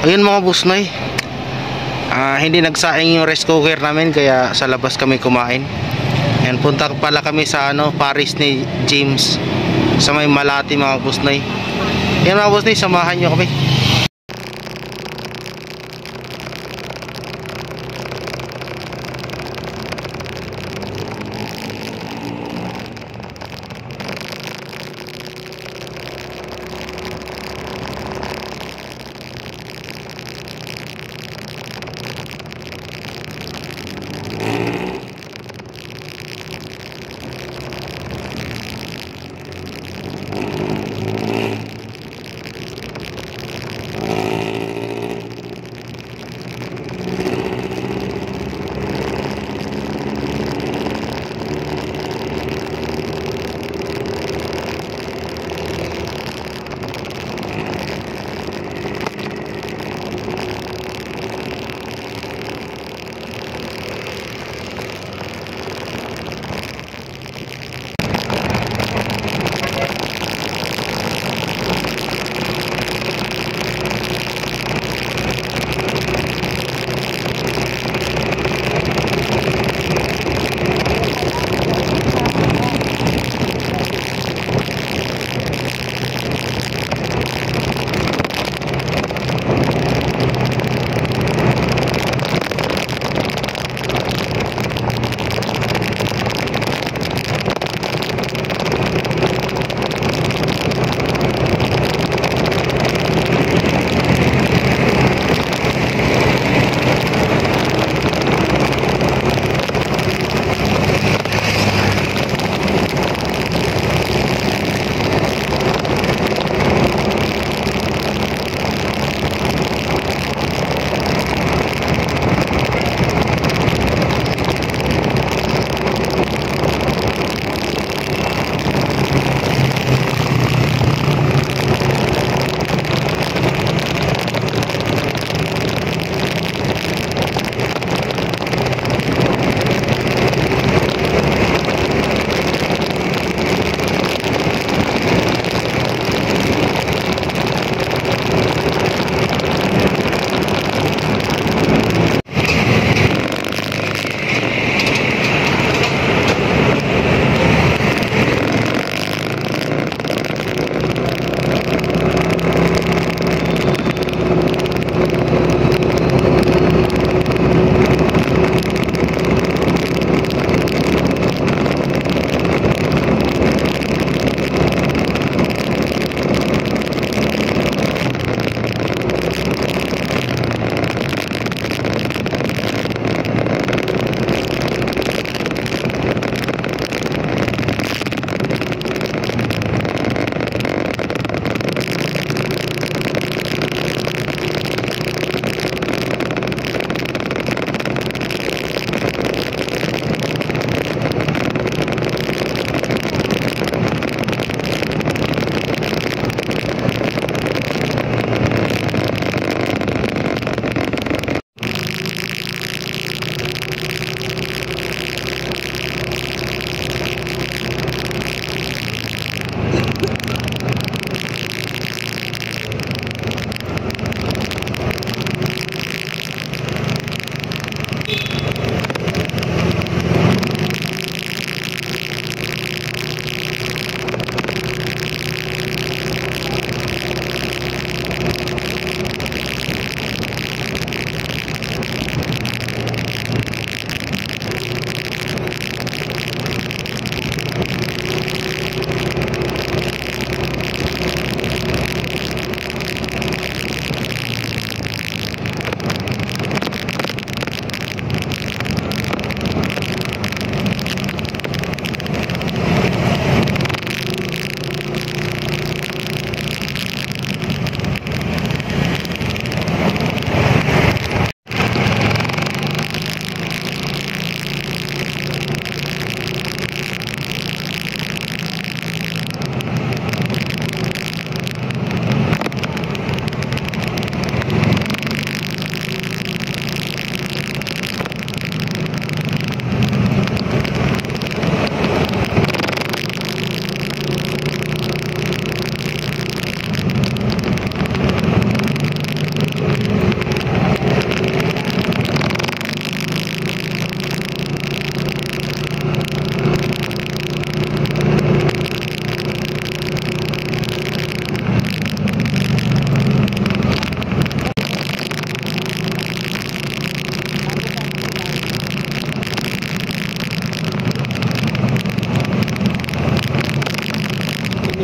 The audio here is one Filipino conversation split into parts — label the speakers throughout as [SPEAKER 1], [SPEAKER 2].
[SPEAKER 1] Ayun mga busnoy, hindi nagsaing yung rice cooker namin, kaya sa labas kami kumain. Yan, punta pala kami sa Paris ni James sa may Malati mga busnoy. Yan mga busnoy, samahan nyo kami.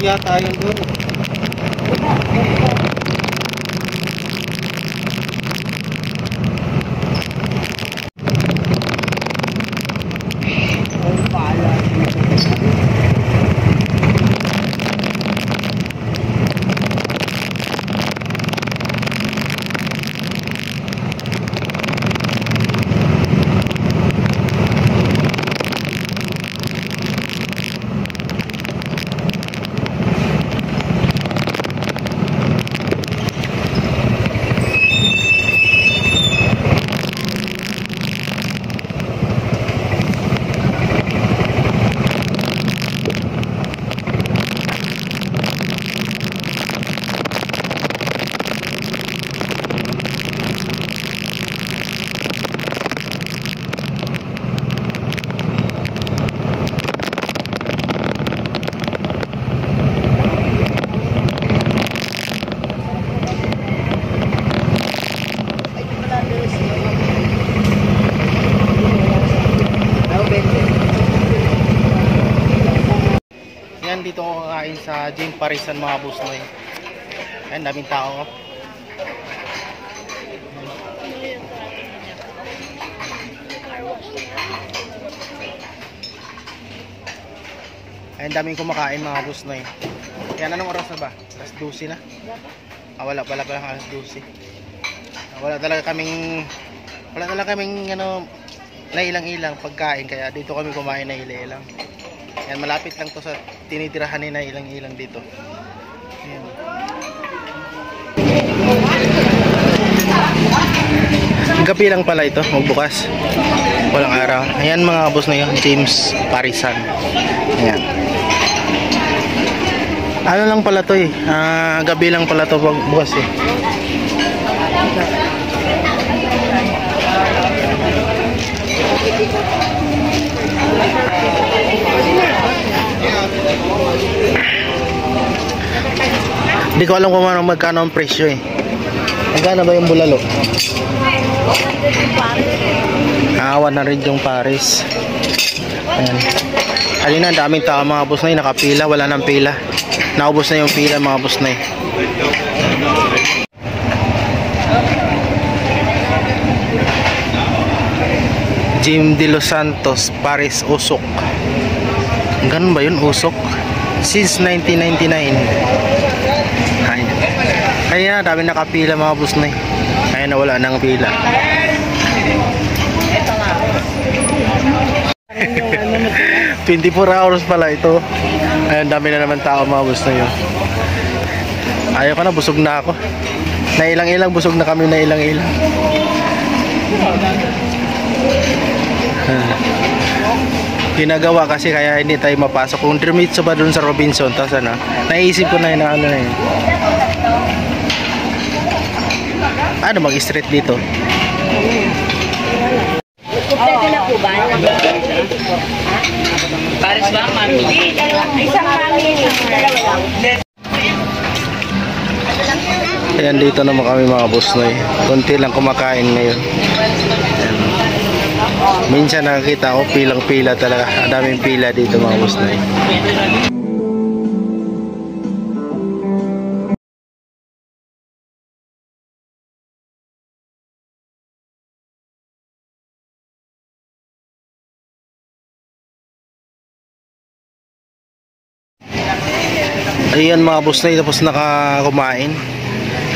[SPEAKER 1] yata yun doon. Yan, dito ako kakain sa Jim Parisan mga busnoy. Ayan, daming tao. Ayan, daming kumakain mga busnoy. Yan, anong oras na ba? Alas 12 na? Wala pala alas 12. Wala talaga kaming ano, nailang-ilang pagkain, kaya dito kami kumain na ilang-ilang. Yan, malapit lang to sa tinitirahan ni na ilang-ilang dito. Yan. Gabi lang pala ito, magbukas. Walang araw. Ayan mga boss na yun, James Parisan. Ayan. Ano lang pala to eh, gabi lang pala to bukas eh. Hindi ko alam kung magkano ang presyo eh. Magkano ba yung bulalo? Awan na rin yung Paris. Ayan. Halina, daming tao mga boss na yun, nakapila, wala nang pila. Naubos na yung pila mga boss na yun. Jim De Los Santos, Paris, Usok. Ganun ba yun, Usok? Since 1999. Ayan. Kaya dami nakapila mga boss na yun. Kaya nawala ng pila. 24 hours pala ito. Ayan, dami na naman tao mga boss na yun. Ayaw ko na, busog na ako. Nailang-ilang, busog na kami na ilang-ilang. Ginagawa kasi kaya hindi tayo mapasok. Kung diretso ba dun sa Robinson, tapos ano, naisip ko na yun na ano na yun. Ano mag-street dito?
[SPEAKER 2] Pwede na po ba? Paris ba, mami? Isang mami, dalawa lang.
[SPEAKER 1] Ayan, dito naman kami mga boss na eh. Kunti lang kumakain ngayon. Ayan. Minsan nakakita ko pilang-pila talaga. Daming pila dito mga boss na eh. Ayan mga boss na, tapos nakakumain.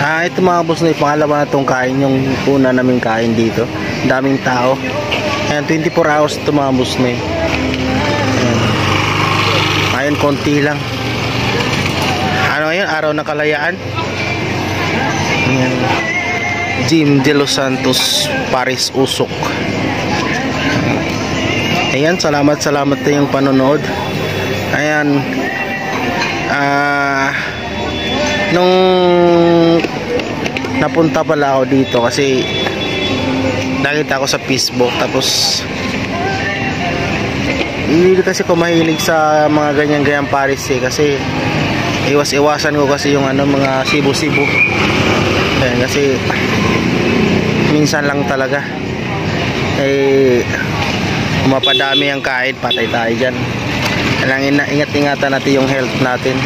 [SPEAKER 1] Ito mga boss na, pangalawa na itong kain, yung una naming kain dito. Daming tao. Ayan, 24 hours ito mga boss na. Ayan, konti lang. Ano yun? Araw ng Kalayaan. Ayan. Jim De Los Santos, Paris, Usok. Ayan, salamat sa yung panonood. Ayan. Nung napunta pala ako dito kasi nakita ko sa Facebook, tapos hindi kasi ko mahilig sa mga ganyan Paris eh, kasi iwas-iwasan ko kasi yung ano, mga sibo-sibo. Ayan, kasi minsan lang talaga eh mapadami ang kain, patay tayo dyan. Kailangan ingat-ingatan natin yung health natin.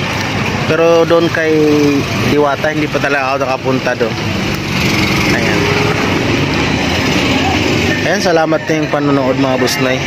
[SPEAKER 1] Pero doon kay Diwata, hindi pa talaga ako nakapunta doon. Ayan. Ayan, salamat na yung panonood mga busnay.